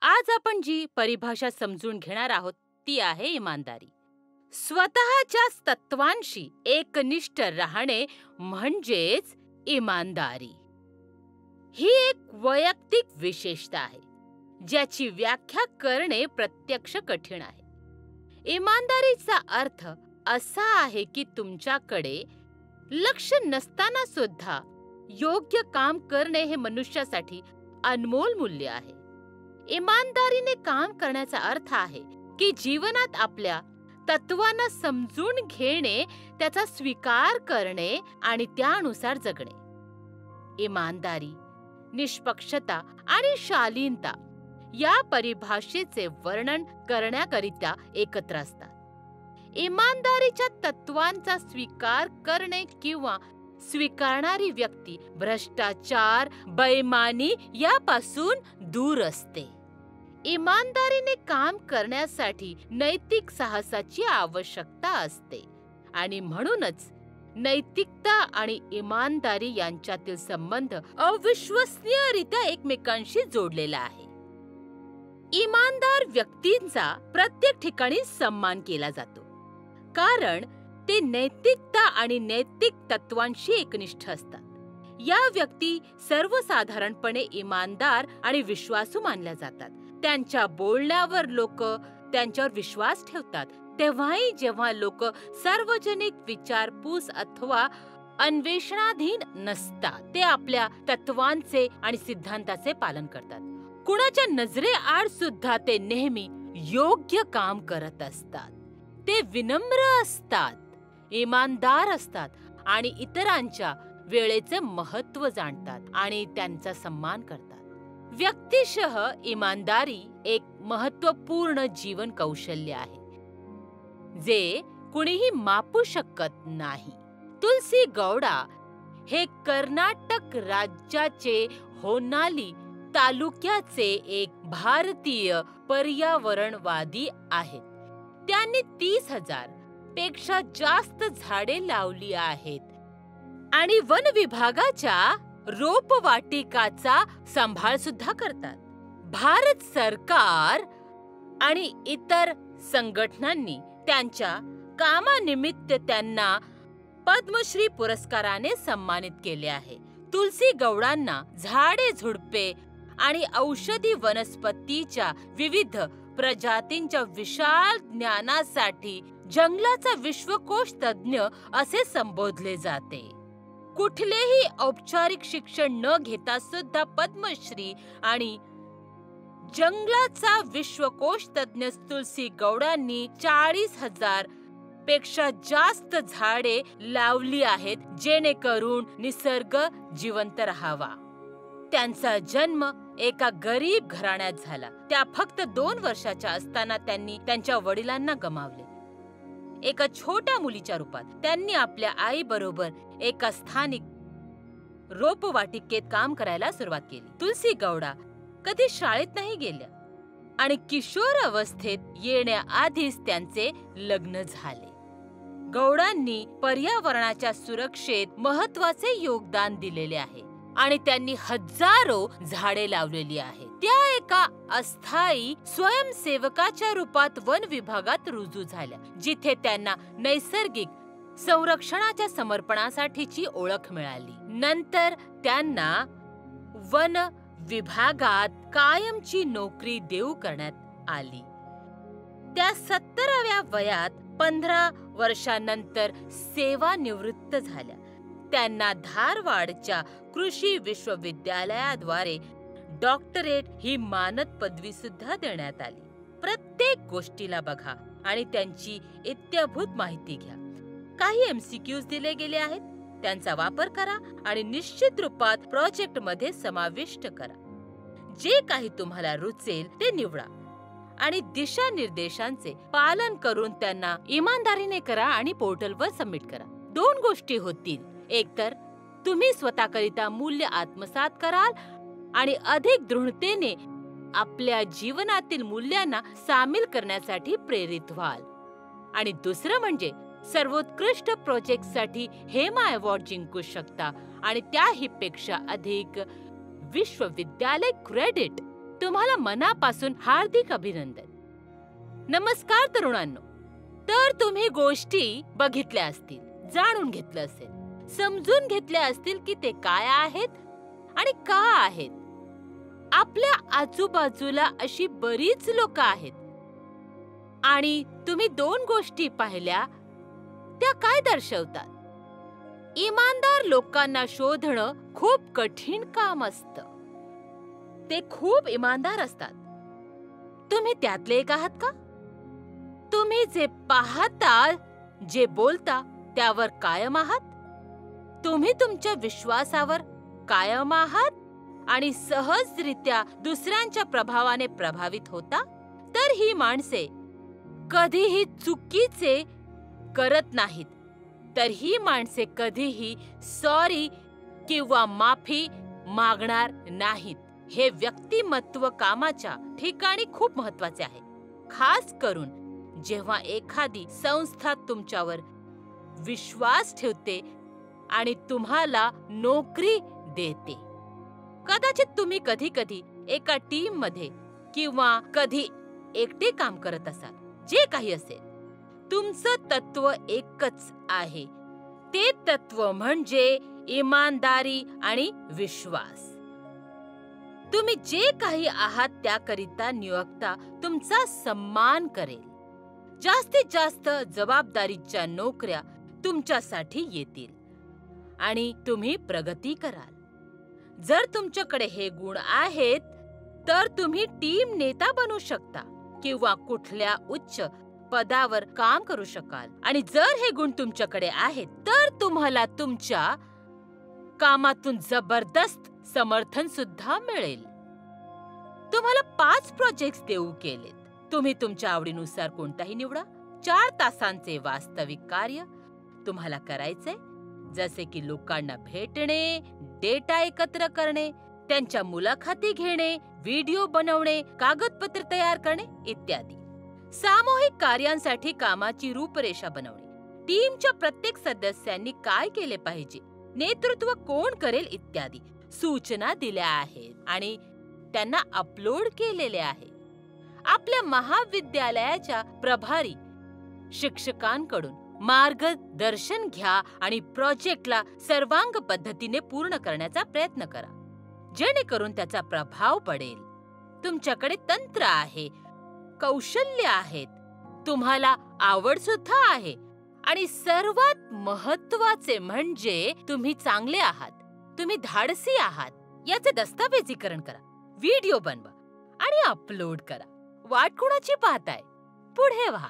आज आपण जी परिभाषा समजून घेणार आहोत ती आहे इमानदारी. स्वतःच्याच तत्वांशी एकनिष्ठ राहणे म्हणजेच इमानदारी. ही एक वैयक्तिक विशेषता आहे ज्याची व्याख्या करणे प्रत्यक्ष कठीण आहे. इमानदारीचा अर्थ असा आहे की तुमच्याकडे लक्ष नसताना सुद्धा योग्य काम करणे हे मनुष्यासाठी अनमोल मूल्य आहे. इमानदारीने काम करण्याचा अर्थ आहे की जीवनात आपल्या तत्वांना समजून घेणे, त्याचा स्वीकार करणे आणि त्यानुसार जगणे. इमानदारी, निष्पक्षता आणि शालीनता या परिभाषेचे वर्णन करण्याकरिता एकत्र असतात. इमानदारीच्या तत्वांचा स्वीकार करणे किंवा स्वीकारणारी व्यक्ती भ्रष्टाचार, बेईमानी यापासून दूर असते. इमानदारीने काम करण्यासाठी नैतिक साहसाची आवश्यकता असते आणि म्हणूनच नैतिकता आणि इमानदारी यांच्यातील संबंध अविश्वसनीयरित्या एकमेकांशी जोडलेला आहे. इमानदार व्यक्तींचा प्रत्येक ठिकाणी सन्मान केला जातो कारण ते नैतिकता आणि नैतिक तत्वांशी एकनिष्ठ असतात. या व्यक्ती सर्वसाधारणपणे इमानदार आणि विश्वासू मानल्या जातात. त्यांच्या बोलण्यावर लोक त्यांच्यावर विश्वास ठेवतात तेव्हाही जेव्हा लोक सार्वजनिक विचारपूस अथवा अन्वेषणाधीन नसतात. ते आपल्या तत्वांचे आणि सिद्धांताचे पालन करतात. कुणाच्या नजरेआड सुद्धा ते नेहमी योग्य काम करत असतात. ते विनम्र असतात, इमानदार असतात आणि इतरांच्या वेळेचे महत्त्व जाणतात आणि त्यांचा सन्मान करतात. व्यक्तिशः इमानदारी एक महत्त्वपूर्ण जीवन कौशल्य आहे जे कुणीही मापू शकत नाही. तुलसी गौडा हे कर्नाटक राज्याचे होन्नाली तालुक्याचे एक भारतीय पर्यावरणवादी आहेत. त्यांनी 30,000 पेक्षा जास्त झाडे लावली आहेत आणि वन विभागाच्या रोपवाटिकाचा सांभाळ सुद्धा करतात. भारत सरकार आणि इतर संघटनांनी त्यांच्या कामानिमित्त त्यांना पद्मश्री पुरस्काराने सन्मानित केले आहे. तुलसी गौडांना झाडे, झुडपे आणि औषधी वनस्पतीच्या विविध प्रजातींच्या विशाल ज्ञानासाठी जंगलाचा विश्वकोश तज्ञ असे संबोधले जाते. कुठलेही औपचारिक शिक्षण न घेता सुद्धा पद्मश्री आणि जंगलाचा विश्वकोश तज्ञ तुलसी गौडांनी 40,000 पेक्षा जास्त झाडे लावली आहेत जेणेकरून निसर्ग जिवंत राहावा. त्यांचा जन्म एका गरीब घराण्यात झाला. त्या फक्त 2 वर्षाच्या असताना त्यांनी त्यांच्या वडिलांना गमावले. एका छोट्या मुलीच्या रूपात त्यांनी आपल्या आई बरोबर एका स्थानिक रोपवाटिकेत काम करायला सुरुवात केली. तुलसी गौडा कधी शाळेत नाही गेल्या आणि किशोर अवस्थेत येण्याआधीच त्यांचे लग्न झाले. गौडांनी पर्यावरणाच्या सुरक्षेत महत्त्वाचे योगदान दिलेले आहे आणि त्यांनी हजारो झाडे लावलेली आहेत. त्या एका अस्थायी स्वयंसेवकाच्या रूपात वन विभागात रुजू झाल्या, जिथे त्यांना नैसर्गिक संरक्षणाच्या समर्पणासाठीची ओळख मिळाली. नंतर त्यांना वन विभागात कायमची नोकरी देऊ करण्यात आली. त्या 70व्या वयात 15 वर्षांनंतर सेवानिवृत्त झाल्या. त्यांना धारवाडच्या कृषी विश्वविद्यालयाद्वारे डॉक्टरेट ही मानद पदवी सुद्धा देण्यात आली. प्रत्येक गोष्टीला बघा आणि त्यांची इत्याभूत माहिती घ्या. काही MCQs दिले गेले आहेत, त्यांचा वापर करा आणि निश्चित रूपात प्रोजेक्ट मध्ये समाविष्ट करा. जे काही तुम्हाला रुचेल ते निवडा आणि दिशानिर्देशांचे पालन करून त्यांना इमानदारीने करा आणि पोर्टलवर सबमिट करा. 2 गोष्टी होतील. एकतर तुम्ही स्वतःकरिता मूल्य आत्मसात कराल आणि अधिक दृढतेने आपल्या जीवनातील मूल्यांना सामील करण्यासाठी प्रेरित व्हाल. आणि दुसरं म्हणजे सर्वोत्कृष्ट प्रोजेक्टसाठी हेमा अवॉर्ड जिंकू शकता आणि त्याही पेक्षा अधिक विश्वविद्यालय क्रेडिट तुम्हाला मनापासून हार्दिक अभिनंदन. नमस्कार तरुणांनो. तर तुम्ही गोष्टी बघितल्या असतील, जाणून घेतलं असेल, समजून घेतल्या असतील की ते काय आहेत आणि का आहेत. आपल्या आजूबाजूला अशी बरीच लोक आहेत आणि तुम्ही 2 गोष्टी पाहिल्या, त्या काय दर्शवतात? इमानदार लोकांना शोधणं खूप कठीण काम असतं. ते खूप इमानदार असतात. तुम्ही त्यातले एक आहात का? तुम्ही जे पाहता, जे बोलता त्यावर कायम आहात? तुम्ही तुमच्या विश्वासावर कायम आहात आणि सहजरित्या दुसऱ्यांच्या प्रभावाने प्रभावित होता? तर ही माणसे कधीही चुकीचे करत नाहीत. तर ही माणसे कधीही सॉरी किंवा माफी मागणार नाहीत. हे व्यक्तिमत्व कामाच्या ठिकाणी खूप महत्वाचे आहे, खास करून जेव्हा एखादी संस्था तुमच्यावर विश्वास ठेवते आणि तुम्हाला नोकरी देते. कदाचित तुम्ही कधी-कधी एका टीम मध्ये किंवा कधी एकटे काम करत असाल. जे काही असेल, तुमचं तत्व एकच आहे. ते तत्व म्हणजे इमानदारी आणि विश्वास. तुम्ही जे काही आहात त्याकरिता नियोक्ता तुमचा सन्मान करेल. जास्तीत जास्त जबाबदारीच्या नोकऱ्या तुमच्यासाठी येतील आणि तुम्ही प्रगती कराल. जर तुमच्याकडे हे गुण आहेत तर तुम्ही टीम नेता बनू शकता किंवा कुठल्या उच्च पदावर काम करू शकाल. आणि जर हे गुण तुमच्याकडे आहेत तर तुम्हाला तुमच्या कामातून जबरदस्त समर्थन सुद्धा मिळेल. तुम्हाला 5 प्रोजेक्ट्स देऊ केलेत. तुम्ही तुमच्या आवडीनुसार कोणताही निवडा. 4 तासांचे वास्तविक कार्य तुम्हाला करायचंय, जसे की लोकांना भेटणे, डेटा एकत्र करणे, त्यांच्या मुलाखती घेणे, व्हिडिओ बनवणे, कागदपत्र तयार करणे इत्यादी. सामूहिक कार्यांसाठी कामाची रूपरेषा बनवणे, टीमच्या प्रत्येक सदस्यांनी काय केले पाहिजे, नेतृत्व कोण करेल इत्यादी सूचना दिल्या आहेत आणि त्यांना अपलोड केलेले आहे. आपल्या महाविद्यालयाच्या प्रभारी शिक्षकांकडून मार्गदर्शन घ्या आणि प्रोजेक्टला सर्वांग पद्धतीने पूर्ण करण्याचा प्रयत्न करा, जेणेकरून त्याचा प्रभाव पडेल. तुमच्याकडे तंत्र आहे, कौशल्य आहेत, तुम्हाला आवड सुद्धा आहे आणि सर्वात महत्त्वाचे म्हणजे तुम्ही चांगले आहात, तुम्ही धाडसी आहात. याचे दस्तऐवजीकरण करा, व्हिडिओ बनवा आणि अपलोड करा. वाट कोणाची पाहताय? पुढे व्हा.